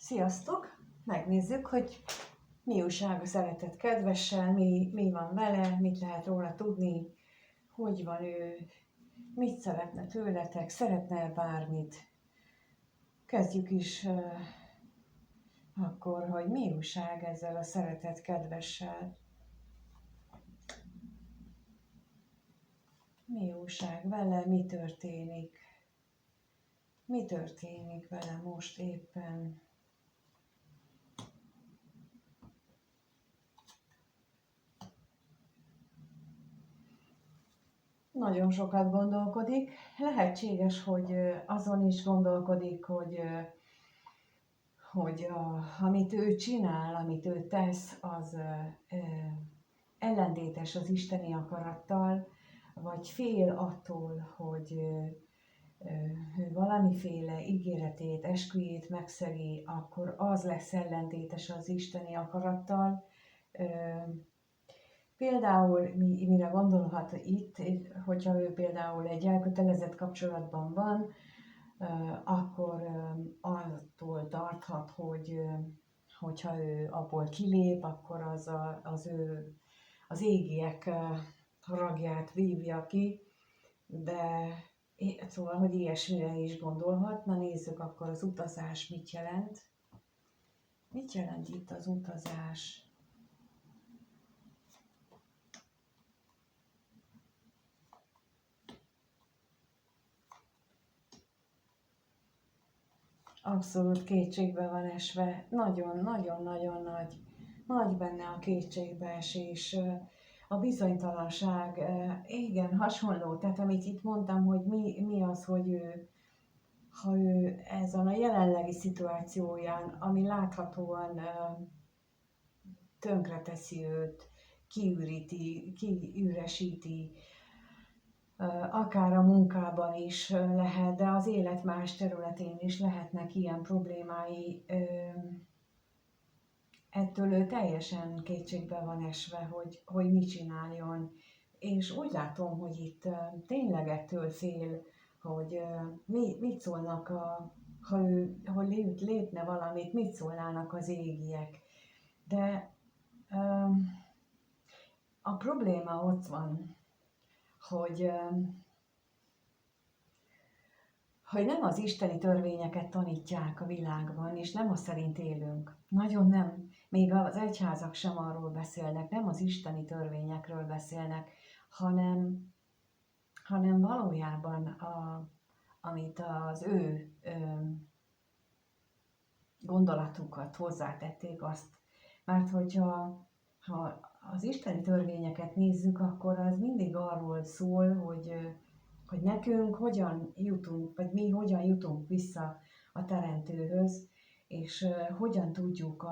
Sziasztok! Megnézzük, hogy mi újság a szeretett kedvessel, mi van vele, mit lehet róla tudni, hogy van ő, mit szeretne tőletek, szeretne bármit. Kezdjük is akkor, hogy mi újság ezzel a szeretett kedvessel. Mi újság vele, mi történik? Mi történik vele most éppen? Nagyon sokat gondolkodik. Lehetséges, hogy azon is gondolkodik, hogy amit ő csinál, amit ő tesz, az ellentétes az isteni akarattal, vagy fél attól, hogy ő valamiféle ígéretét, esküjét megszegi, akkor az lesz ellentétes az isteni akarattal. Például mire gondolhat itt, hogyha ő például egy elkötelezett kapcsolatban van, akkor attól tarthat, hogyha ő abból kilép, akkor az égiek haragját vívja ki, de szóval, hogy ilyesmire is gondolhat. Na nézzük akkor az utazás mit jelent. Mit jelent itt az utazás? Abszolút kétségbe van esve, nagyon-nagyon-nagyon nagy benne a kétségbeesés, a bizonytalanság, igen, hasonló, tehát amit itt mondtam, hogy mi az, hogy ha ő ezen a jelenlegi szituációján, ami láthatóan tönkreteszi őt, kiüríti, kiüresíti, akár a munkában is lehet, de az élet más területén is lehetnek ilyen problémái. Ettől ő teljesen kétségbe van esve, hogy mit csináljon. És úgy látom, hogy itt tényleg ettől fél, hogy mit szólnak, ha lépne valamit, mit szólnának az égiek. De a probléma ott van, hogy nem az isteni törvényeket tanítják a világban, és nem az szerint élünk. Nagyon nem. Még az egyházak sem arról beszélnek, nem az isteni törvényekről beszélnek, hanem valójában amit az ő gondolatukat hozzátették azt. Mert hogyha az isteni törvényeket nézzük, akkor az mindig arról szól, hogy nekünk hogyan jutunk, vagy mi hogyan jutunk vissza a Teremtőhöz, és hogyan tudjuk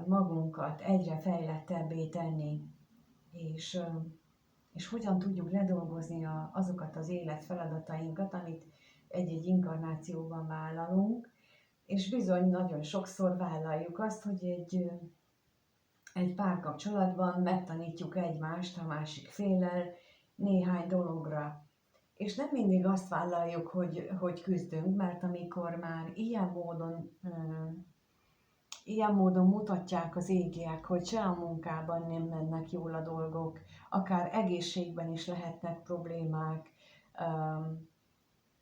magunkat egyre fejlettebbé tenni, és hogyan tudjuk ledolgozni azokat az életfeladatainkat, amit egy-egy inkarnációban vállalunk, és bizony nagyon sokszor vállaljuk azt, hogy egy párkapcsolatban megtanítjuk egymást a másik féllel néhány dologra. És nem mindig azt vállaljuk, hogy küzdünk, mert amikor már ilyen módon mutatják az égiek, hogy se a munkában nem mennek jól a dolgok, akár egészségben is lehetnek problémák,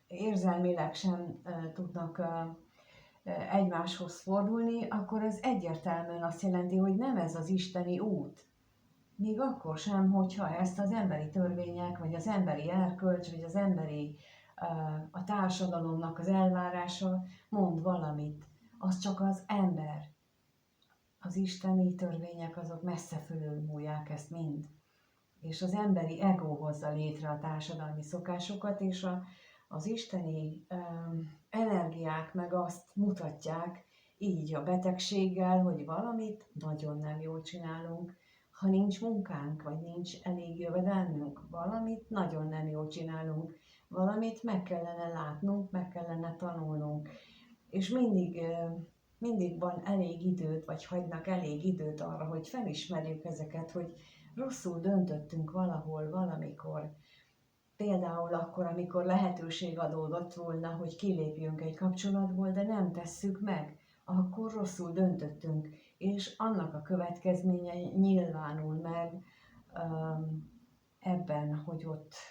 érzelmileg sem tudnak egymáshoz fordulni, akkor ez egyértelműen azt jelenti, hogy nem ez az isteni út. Még akkor sem, hogyha ezt az emberi törvények, vagy az emberi erkölcs, vagy az emberi, a társadalomnak az elvárása mond valamit. Az csak az ember. Az isteni törvények azok messze fölülmúlják ezt mind. És az emberi ego hozza létre a társadalmi szokásokat, és az isteni energiák meg azt mutatják, így a betegséggel, hogy valamit nagyon nem jól csinálunk. Ha nincs munkánk, vagy nincs elég jövedelmünk, valamit nagyon nem jól csinálunk, valamit meg kellene látnunk, meg kellene tanulnunk. És mindig van elég időt, vagy hagynak elég időt arra, hogy felismerjük ezeket, hogy rosszul döntöttünk valahol, valamikor. például akkor, amikor lehetőség adódott volna, hogy kilépjünk egy kapcsolatból, de nem tesszük meg, akkor rosszul döntöttünk, és annak a következménye nyilvánul meg ebben,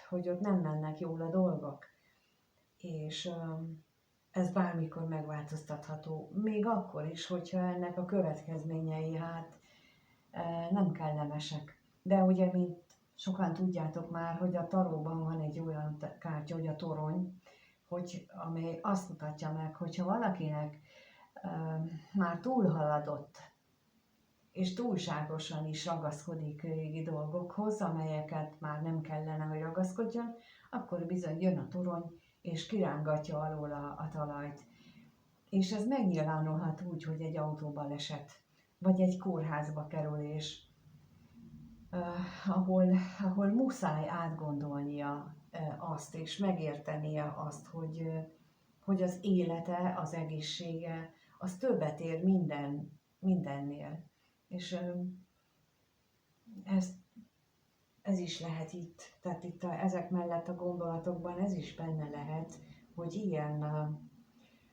hogy ott nem mennek jól a dolgok. És ez bármikor megváltoztatható, még akkor is, hogyha ennek a következményei nem kellemesek. De ugye, mint sokan tudjátok már, hogy a taróban van egy olyan kártya, hogy a torony, amely azt mutatja meg, hogyha valakinek már túlhaladott, és túlságosan is ragaszkodik régi dolgokhoz, amelyeket már nem kellene, hogy ragaszkodjon, akkor bizony jön a torony, és kirángatja alól a talajt. És ez megnyilvánulhat úgy, hogy egy autóbaleset, vagy egy kórházba kerülés, ahol muszáj átgondolnia azt, és megértenie azt, hogy az élete, az egészsége, az többet ér mindennél. És ez is lehet itt, tehát itt ezek mellett a gondolatokban ez is benne lehet, hogy ilyen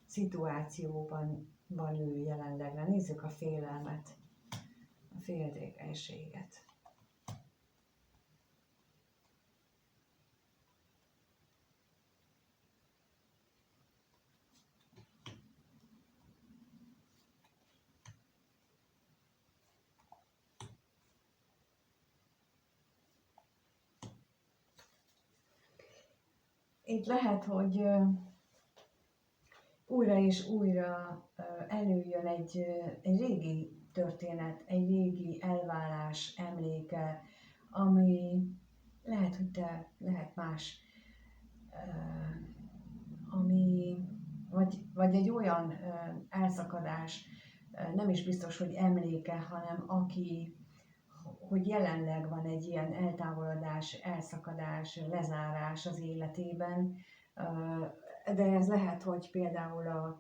szituációban van ő jelenleg. Nézzük a félelmet, a féltékenységet. Itt lehet, hogy újra és újra előjön egy régi történet, egy régi elválás emléke, ami lehet, hogy lehet más, vagy egy olyan elszakadás, nem is biztos, hogy emléke, hanem hogy jelenleg van egy ilyen eltávolodás, elszakadás, lezárás az életében, de ez lehet, hogy például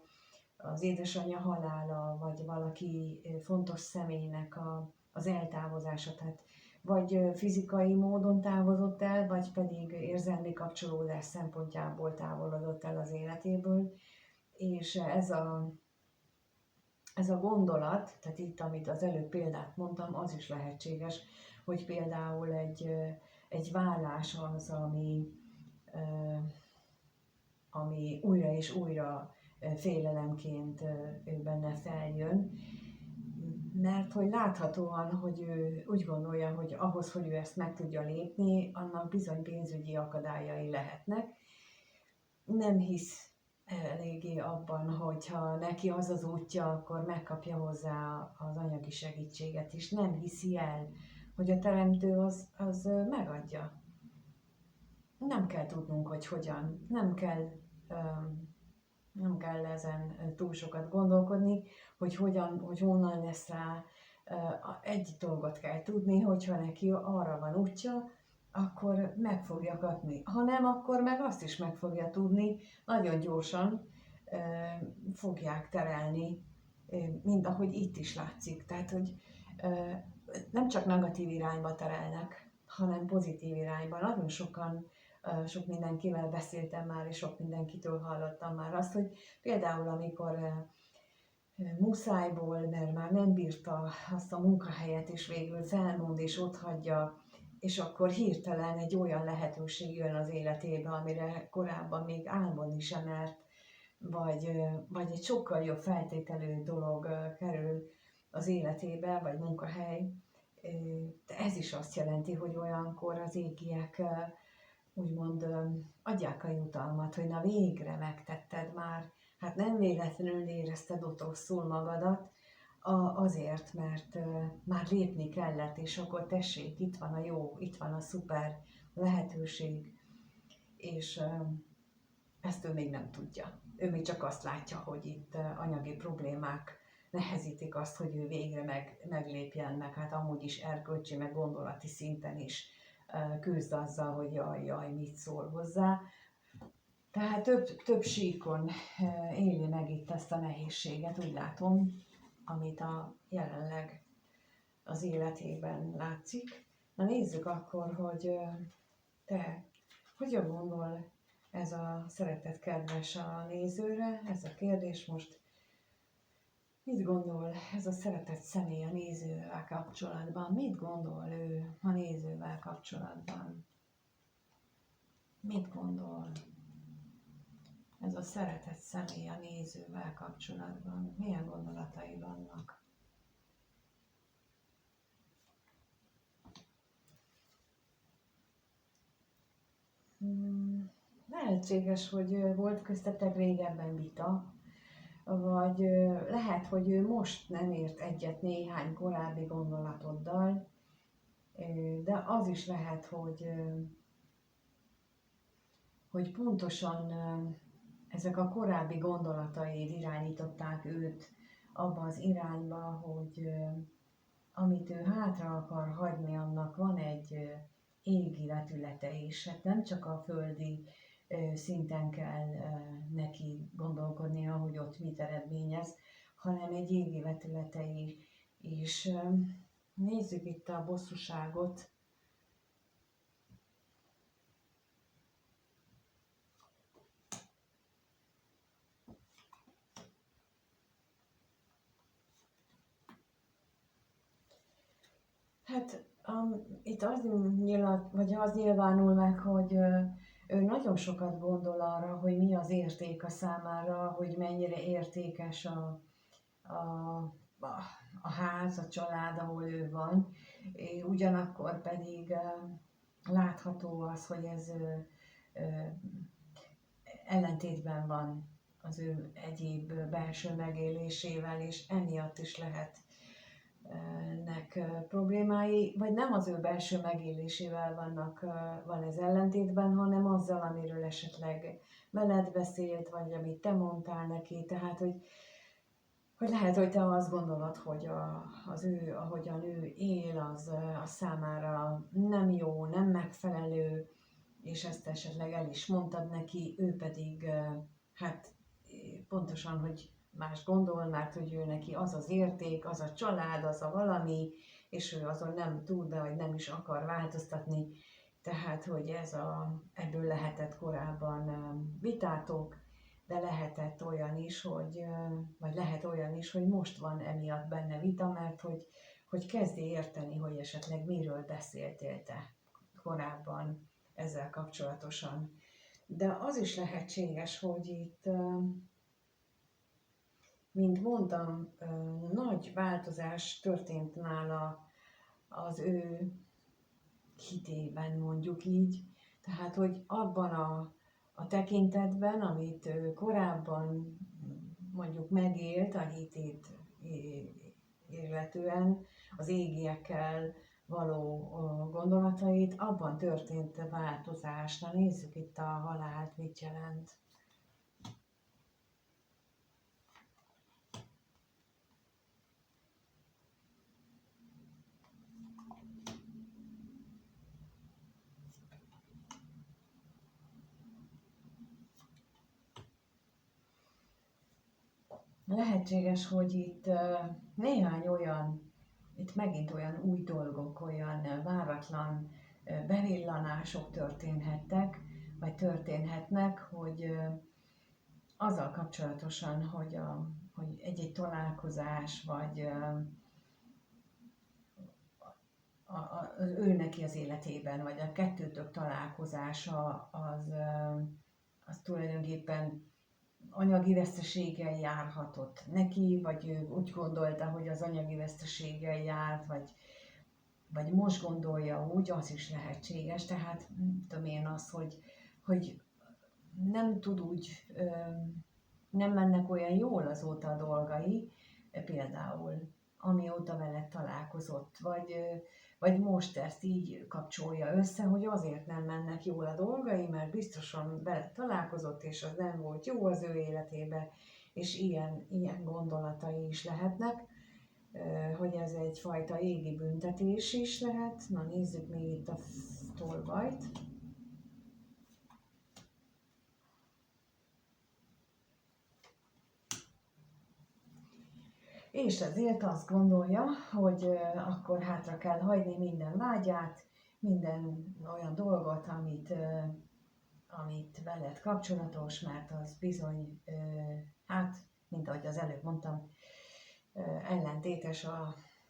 az édesanyja halála, vagy valaki fontos személynek az eltávozása, tehát vagy fizikai módon távozott el, vagy pedig érzelmi kapcsolódás szempontjából távolodott el az életéből, és ez a gondolat, tehát itt, amit az előbb példát mondtam, az is lehetséges, hogy például egy vállás az, ami újra és újra félelemként benne feljön, mert hogy láthatóan, hogy ő úgy gondolja, hogy ahhoz, hogy ő ezt meg tudja lépni, annak bizony pénzügyi akadályai lehetnek. Nem hisz eléggé abban, hogyha neki az az útja, akkor megkapja hozzá az anyagi segítséget is. Nem hiszi el, hogy a teremtő az megadja. Nem kell tudnunk, hogy hogyan. Nem kell ezen túl sokat gondolkodni, hogy honnan lesz rá. Egy dolgot kell tudni, hogyha neki arra van útja, akkor meg fogja kapni. Ha nem, akkor meg azt is meg fogja tudni, nagyon gyorsan fogják terelni, mint ahogy itt is látszik. Tehát, hogy nem csak negatív irányba terelnek, hanem pozitív irányba. Nagyon sok mindenkivel beszéltem már, és sok mindenkitől hallottam már azt, hogy például amikor muszájból, mert már nem bírta azt a munkahelyet, és végül felmond és otthagyja, és akkor hirtelen egy olyan lehetőség jön az életébe, amire korábban még álmodni sem mert, vagy egy sokkal jobb feltételű dolog kerül az életébe, vagy munkahely. De ez is azt jelenti, hogy olyankor az égiek úgymond adják a jutalmat, hogy na végre megtetted már. Hát nem véletlenül érezted ott rosszul magadat, azért, mert már lépni kellett, és akkor tessék, itt van a jó, itt van a szuper lehetőség, és ezt ő még nem tudja. Ő még csak azt látja, hogy itt anyagi problémák nehezítik azt, hogy ő végre meglépjen, meg hát amúgy is erkölcsi, meg gondolati szinten is küzd azzal, hogy jaj, mit szól hozzá. Tehát több síkon éli meg itt ezt a nehézséget, úgy látom, amit jelenleg az életében látszik. Na nézzük akkor, hogy te Hogyan gondol ez a szeretett kedves a nézőre? Ez a kérdés most. Mit gondol ez a szeretett személy a nézővel kapcsolatban? Mit gondol ő a nézővel kapcsolatban? Mit gondol ez a szeretett személy a nézővel kapcsolatban? Milyen gondolatai vannak? Lehetséges, hogy volt köztetek régebben vita, vagy lehet, hogy ő most nem ért egyet néhány korábbi gondolatoddal, de az is lehet, hogy pontosan ezek a korábbi gondolataid irányították őt abba az irányba, hogy amit ő hátra akar hagyni, annak van egy égi vetülete is. Hát nem csak a földi szinten kell neki gondolkodnia, hogy ott mit eredményez, hanem egy égi vetülete is. Nézzük itt a bosszúságot. Hát itt az nyilvánul meg, hogy ő nagyon sokat gondol arra, hogy mi az érték a számára, hogy mennyire értékes a ház, a család, ahol ő van. Ugyanakkor pedig látható az, hogy ez ellentétben van az ő egyéb belső megélésével, és emiatt is lehetnek problémái, vagy nem az ő belső megélésével van ez ellentétben, hanem azzal, amiről esetleg veled beszélt, vagy amit te mondtál neki, tehát, hogy lehet, hogy te azt gondolod, hogy az ő, ahogyan ő él, az számára nem jó, nem megfelelő, és ezt esetleg el is mondtad neki, ő pedig hát pontosan, hogy más gondol, mert hogy ő neki az az érték, az a család, az a valami, és ő azon nem tud, vagy nem is akar változtatni. Tehát, hogy ebből lehetett korábban vitátok, de lehetett olyan is, vagy lehet olyan is, hogy most van emiatt benne vita, mert hogy kezdi érteni, hogy esetleg miről beszéltél te korábban ezzel kapcsolatosan. De az is lehetséges, hogy itt, mint mondtam, nagy változás történt nála az ő hitében, mondjuk így. Tehát, hogy abban a tekintetben, amit ő korábban mondjuk megélt a hitét illetően, az égiekkel való gondolatait, abban történt változás. Na nézzük itt a halált, mit jelent. Lehetséges, hogy itt néhány olyan, itt megint olyan új dolgok, olyan váratlan bevillanások történhettek, vagy történhetnek, hogy azzal kapcsolatosan, hogy egy-egy találkozás, vagy az ő neki az életében, vagy a kettőtök találkozása az tulajdonképpen anyagi veszteséggel járhatott neki, vagy ő úgy gondolta, hogy az anyagi veszteséggel járt, vagy most gondolja úgy, az is lehetséges. Tehát tudom én az, hogy nem tud úgy, nem mennek olyan jól azóta a dolgai, például amióta veled találkozott, vagy most ezt így kapcsolja össze, hogy azért nem mennek jól a dolgai, mert biztosan veled találkozott, és az nem volt jó az ő életébe, és ilyen gondolatai is lehetnek, hogy ez egyfajta égi büntetés is lehet. Na nézzük még itt a tolvajt. És ezért azt gondolja, hogy akkor hátra kell hagyni minden vágyát, minden olyan dolgot, amit amit veled kapcsolatos, mert az bizony, hát, mint ahogy az előbb mondtam, ellentétes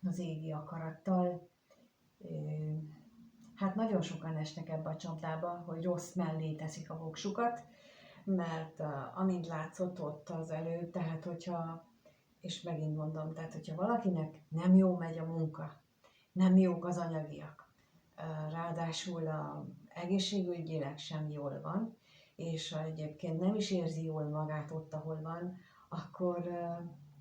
az égi akarattal. Hát nagyon sokan esnek ebbe a csapdába, hogy rossz mellé teszik a voksukat, mert amint látszott ott az előbb, tehát hogyha, és megint mondom, tehát hogyha valakinek nem jó megy a munka, nem jók az anyagiak, ráadásul egészségügyileg sem jól van, és egyébként nem is érzi jól magát ott, ahol van, akkor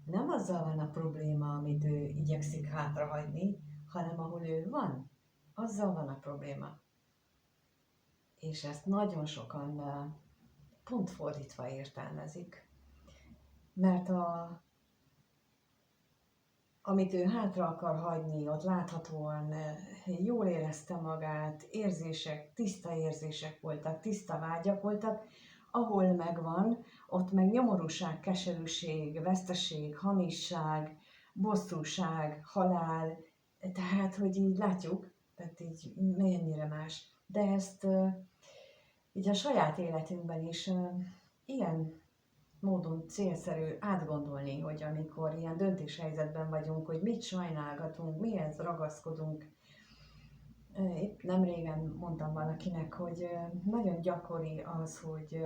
nem azzal van a probléma, amit ő igyekszik hátrahagyni, hanem ahol ő van, azzal van a probléma. És ezt nagyon sokan pont fordítva értelmezik. Mert amit ő hátra akar hagyni, ott láthatóan jól érezte magát, tiszta érzések voltak, tiszta vágyak voltak, ahol megvan, ott meg nyomorúság, keserűség, veszteség, hamisság, bosszúság, halál, tehát, hogy így látjuk, tehát így mennyire más. De ezt így a saját életünkben is ilyen módon célszerű átgondolni, hogy amikor ilyen döntéshelyzetben vagyunk, hogy mit sajnálgatunk, mihez ragaszkodunk. Itt nem régen mondtam valakinek, hogy nagyon gyakori az, hogy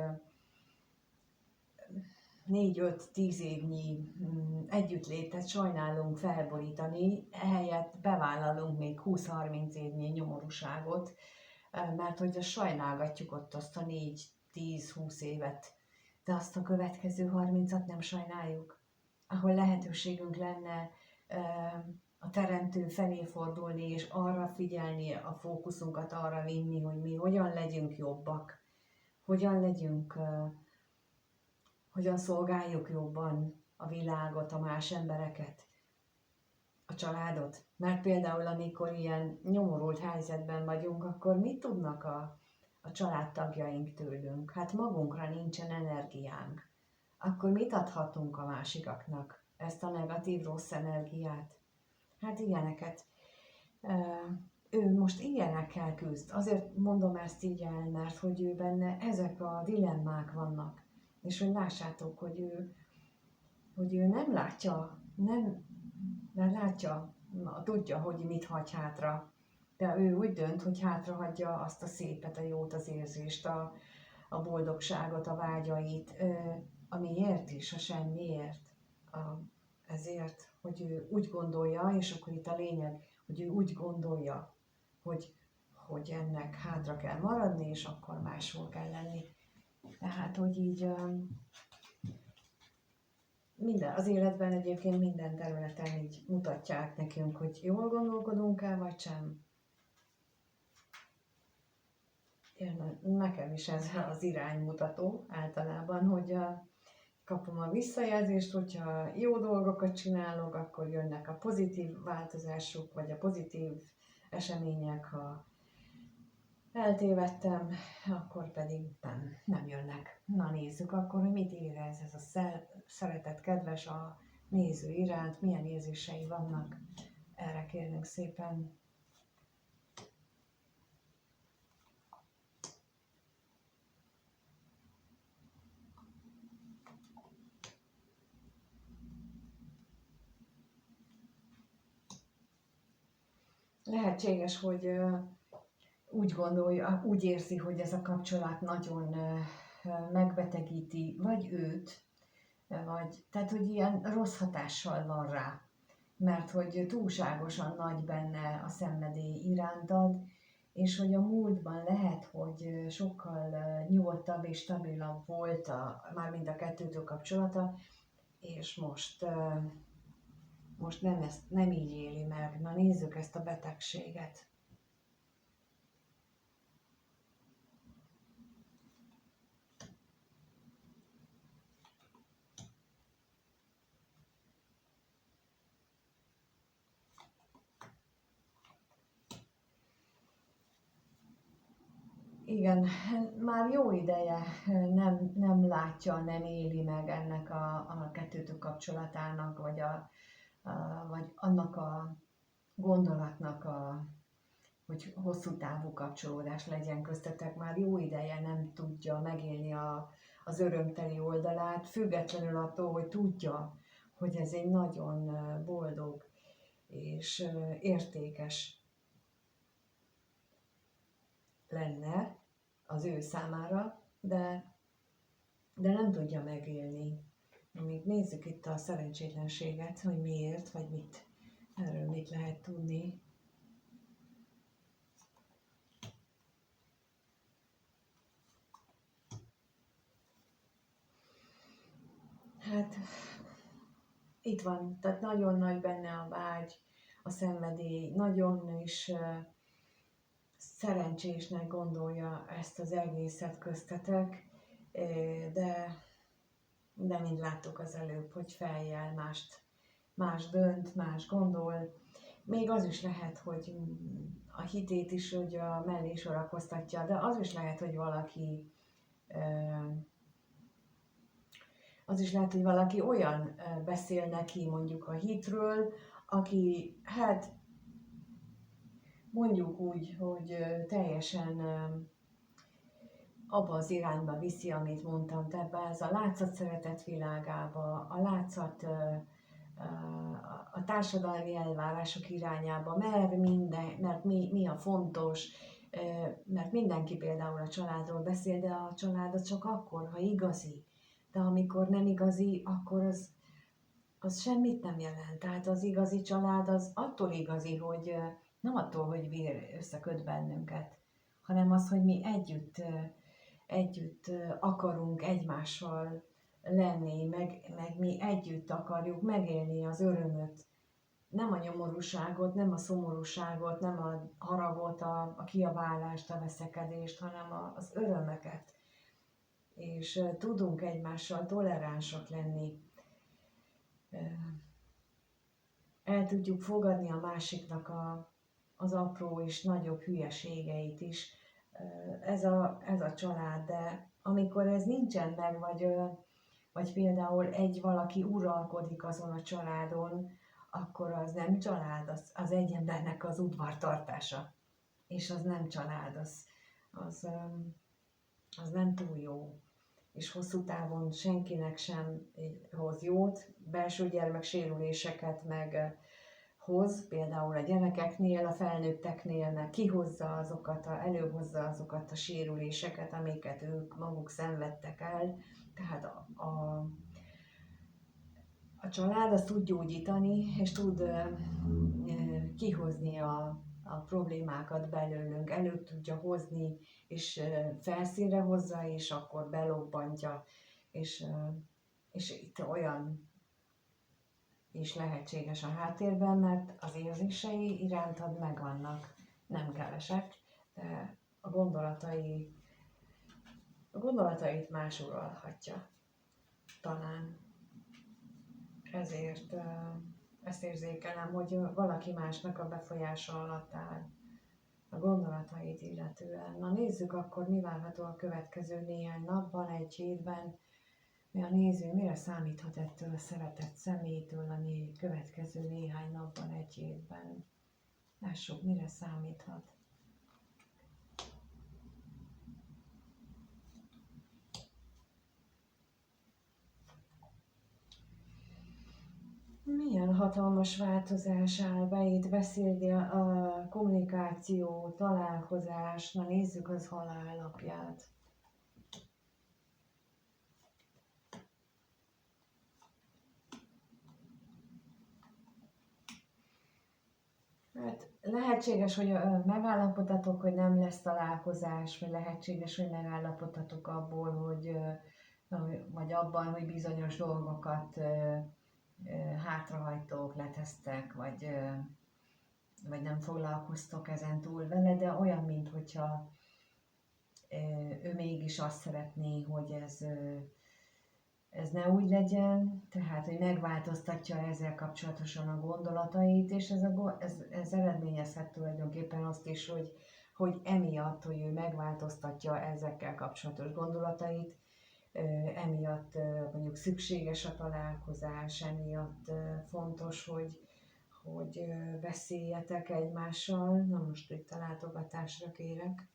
4-5-10 évnyi együttlétet sajnálunk felborítani, ehelyett bevállalunk még 20-30 évnyi nyomorúságot, mert hogy sajnálgatjuk ott azt a 4-10-20 évet, de azt a következő 30-at nem sajnáljuk, ahol lehetőségünk lenne a teremtő felé fordulni, és arra figyelni, a fókuszunkat arra vinni, hogy mi hogyan legyünk jobbak, hogyan szolgáljuk jobban a világot, a más embereket, a családot. Mert például, amikor ilyen nyomorult helyzetben vagyunk, akkor mit tudnak a családtagjaink tőlünk? Hát magunkra nincsen energiánk. Akkor mit adhatunk a másikaknak? Ezt a negatív, rossz energiát? Hát ilyeneket. Ő most ilyenekkel küzd. Azért mondom ezt így el, mert hogy ő benne ezek a dilemmák vannak. És hogy lássátok, hogy ő nem látja, tudja, hogy mit hagy hátra. De ő úgy dönt, hogy hátrahagyja azt a szépet, a jót, az érzést, a boldogságot, a vágyait, amiért is, a semmiért. Ezért, hogy ő úgy gondolja, és akkor itt a lényeg, hogy ő úgy gondolja, hogy ennek hátra kell maradni, és akkor máshol kell lenni. Tehát, hogy így az életben egyébként minden területen így mutatják nekünk, hogy jól gondolkodunk-e, vagy sem. Nekem is ez az iránymutató általában, hogy kapom a visszajelzést, hogyha jó dolgokat csinálok, akkor jönnek a pozitív változások, vagy a pozitív események, ha eltévedtem, akkor pedig nem jönnek. Na nézzük akkor, hogy mit érez ez a szeretet, kedves a néző iránt, milyen érzései vannak. Erre kérünk szépen. Lehetséges, hogy úgy gondolja, úgy érzi, hogy ez a kapcsolat nagyon megbetegíti, vagy őt, tehát, hogy ilyen rossz hatással van rá, mert hogy túlságosan nagy benne a szenvedély irántad, és hogy a múltban lehet, hogy sokkal nyugodtabb és stabilabb volt mármint a kettőtök kapcsolata, és most nem így éli meg. Na nézzük ezt a betegséget. Igen, már jó ideje nem látja, nem éli meg ennek a kettőtök kapcsolatának, vagy annak a gondolatnak, hogy hosszú távú kapcsolódás legyen köztetek, már jó ideje nem tudja megélni az örömteli oldalát, függetlenül attól, hogy tudja, hogy ez egy nagyon boldog és értékes lenne az ő számára, de nem tudja megélni. Még nézzük itt a szerencsétlenséget, hogy miért, vagy mit, erről mit lehet tudni. Hát itt van, tehát nagyon nagy benne a vágy, a szenvedély, nagyon is szerencsésnek gondolja ezt az egészet köztetek, de mint láttuk az előbb, hogy feljel más dönt, más gondol. Még az is lehet, hogy a hitét is hogy a mellé sorakoztatja, de az is lehet, hogy valaki olyan beszél neki mondjuk a hitről, aki hát mondjuk úgy, hogy teljesen abba az irányba viszi, amit mondtam, ebbe ez a látszat szeretet világába, a látszat a társadalmi elvárások irányába, mert mi a fontos, mert mindenki például a családról beszél, de a család az csak akkor, ha igazi. De amikor nem igazi, akkor az semmit nem jelent. Tehát az igazi család az attól igazi, hogy nem attól, hogy vér összeköt bennünket, hanem az, hogy mi együtt akarunk egymással lenni, meg mi együtt akarjuk megélni az örömöt. Nem a nyomorúságot, nem a szomorúságot, nem a haragot, a kiabálást, a veszekedést, hanem az örömöket. És tudunk egymással toleránsak lenni. El tudjuk fogadni a másiknak az apró és nagyobb hülyeségeit is. Ez a család, de amikor ez nincsen meg, vagy például valaki uralkodik azon a családon, akkor az nem család, az egy embernek az udvartartása. És az nem család, az nem túl jó. És hosszú távon senkinek sem hoz jót, belső gyermeksérüléseket meg hoz, például a gyerekeknél, a felnőtteknél, meg előhozza azokat a sérüléseket, amiket ők maguk szenvedtek el. Tehát a család azt tud gyógyítani, és tud kihozni a problémákat belőlünk, elő tudja hozni, és felszínre hozza, és akkor belobbantja, és itt olyan is lehetséges a háttérben, mert az érzései irántad megvannak, nem kevesek, de a gondolatait más uralhatja. Talán ezért ezt érzékelem, hogy valaki másnak a befolyása alatt áll a gondolatait illetően. Na nézzük akkor, mi várható a következő néhány napban, egy hétben. A néző mire számíthat ettől a szeretett személytől a következő néhány napban, egy hétben. Lássuk, mire számíthat. Milyen hatalmas változás áll be itt, beszélni a kommunikáció, találkozás, na nézzük az halállapját. Hát lehetséges, hogy megállapodtatok, hogy nem lesz találkozás, vagy lehetséges, hogy megállapodtatok abból, vagy abban, hogy bizonyos dolgokat hátrahagytok, letesztek, vagy nem foglalkoztok ezen túl vele, de olyan, mintha ő mégis azt szeretné, hogy ez ne úgy legyen, tehát, hogy megváltoztatja ezzel kapcsolatosan a gondolatait, és ez eredményezhet tulajdonképpen azt is, hogy emiatt, hogy ő megváltoztatja ezekkel kapcsolatos gondolatait, emiatt mondjuk szükséges a találkozás, emiatt fontos, hogy beszéljetek egymással. Na most itt a látogatásra kérek.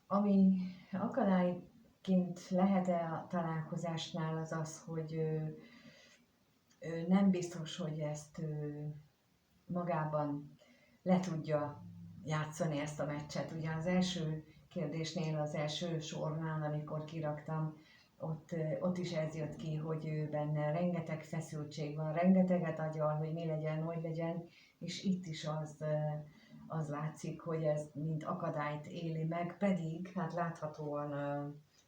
Ami akadályként lehet-e a találkozásnál az az, hogy ő nem biztos, hogy ezt magában le tudja játszani ezt a meccset. Ugye az első kérdésnél, az első sornál, amikor kiraktam, ott is ez jött ki, hogy ő benne rengeteg feszültség van, rengeteget agyal, hogy mi legyen, hogy legyen, és itt is az látszik, hogy ez mint akadályt éli meg, pedig hát láthatóan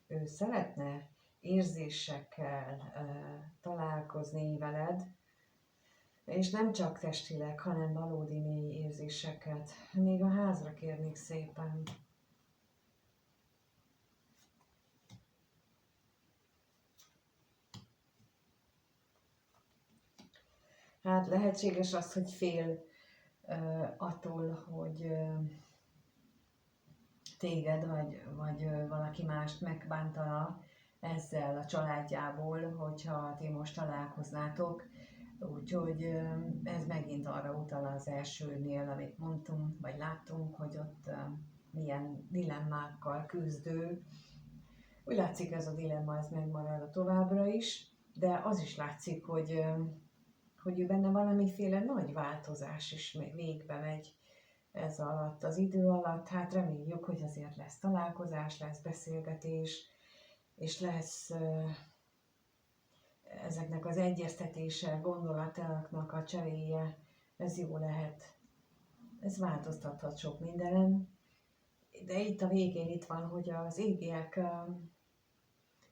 ő szeretne érzésekkel találkozni veled, és nem csak testileg, hanem valódi mély érzéseket. Még a házra kérnék szépen. Hát lehetséges az, hogy fél attól, hogy téged vagy valaki mást megbántana ezzel a családjából, hogyha ti most találkoznátok. Úgyhogy ez megint arra utal az elsőnél, amit mondtunk, vagy láttunk, hogy ott milyen dilemmákkal küzdő. Úgy látszik, ez a dilemma ez megmarad a továbbra is, de az is látszik, hogy ő benne valamiféle nagy változás is végbe megy ez alatt az idő alatt. Hát reméljük, hogy azért lesz találkozás, lesz beszélgetés, és lesz ezeknek az egyeztetése, gondolatának a cseréje, ez jó lehet. Ez változtathat sok mindenen, de itt a végén itt van, hogy az égiek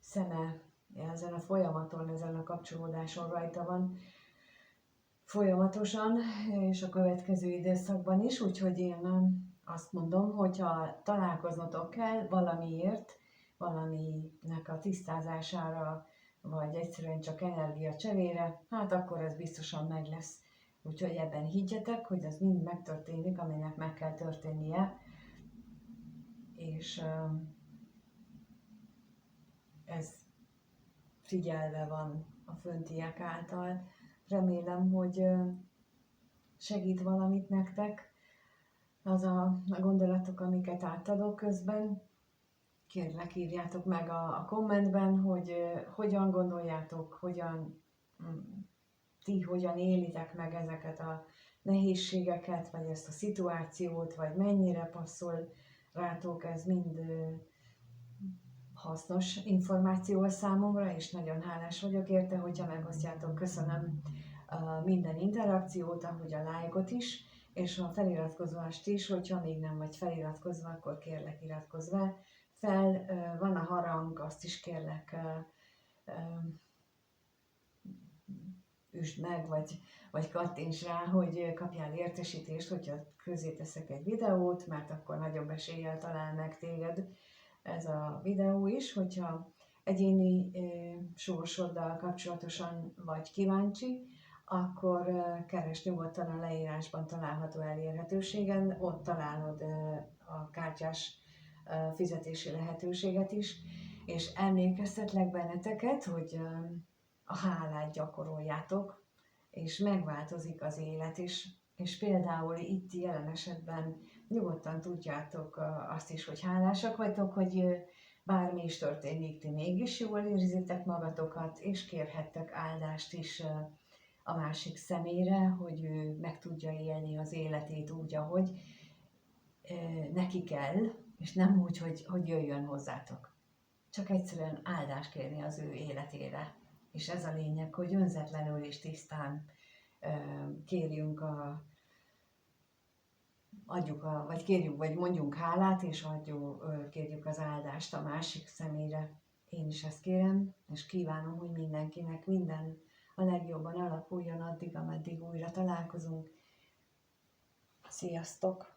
szeme ezen a folyamaton, ezen a kapcsolódáson rajta van folyamatosan, és a következő időszakban is, úgyhogy én azt mondom, hogyha találkoznotok kell valamiért, valaminek a tisztázására, vagy egyszerűen csak energia cserére, hát akkor ez biztosan meg lesz. Úgyhogy ebben higgyetek, hogy az mind megtörténik, aminek meg kell történnie, és ez figyelve van a föntiek által. Remélem, hogy segít valamit nektek az a gondolatok, amiket átadok közben. Kérlek, írjátok meg a kommentben, hogy hogyan gondoljátok, hogyan élitek meg ezeket a nehézségeket, vagy ezt a szituációt, vagy mennyire passzol rátok, ez mind hasznos információ a számomra, és nagyon hálás vagyok érte, hogyha megosztjátok. Köszönöm minden interakciót, ahogy a lájkot is, és a feliratkozást is, hogyha még nem vagy feliratkozva, akkor kérlek iratkozz fel. Van a harang, azt is kérlek üsd meg, vagy kattints rá, hogy kapjál értesítést, hogyha közé teszek egy videót, mert akkor nagyobb eséllyel talál meg téged ez a videó is, hogyha egyéni sorsoddal kapcsolatosan vagy kíváncsi, akkor keresd nyugodtan a leírásban található elérhetőségen, ott találod a kártyás fizetési lehetőséget is, és emlékeztetlek benneteket, hogy a hálát gyakoroljátok, és megváltozik az élet is, és például itt jelen esetben nyugodtan tudjátok azt is, hogy hálásak vagytok, hogy bármi is történik, ti mégis jól érzitek magatokat, és kérhettek áldást is a másik személyre, hogy ő meg tudja élni az életét úgy, ahogy neki kell, és nem úgy, hogy jöjjön hozzátok. Csak egyszerűen áldást kérni az ő életére. És ez a lényeg, hogy önzetlenül és tisztán kérjünk vagy mondjunk hálát, és kérjük az áldást a másik személyre. Én is ezt kérem, és kívánom, hogy mindenkinek minden a legjobban alakuljon addig, ameddig újra találkozunk. Sziasztok!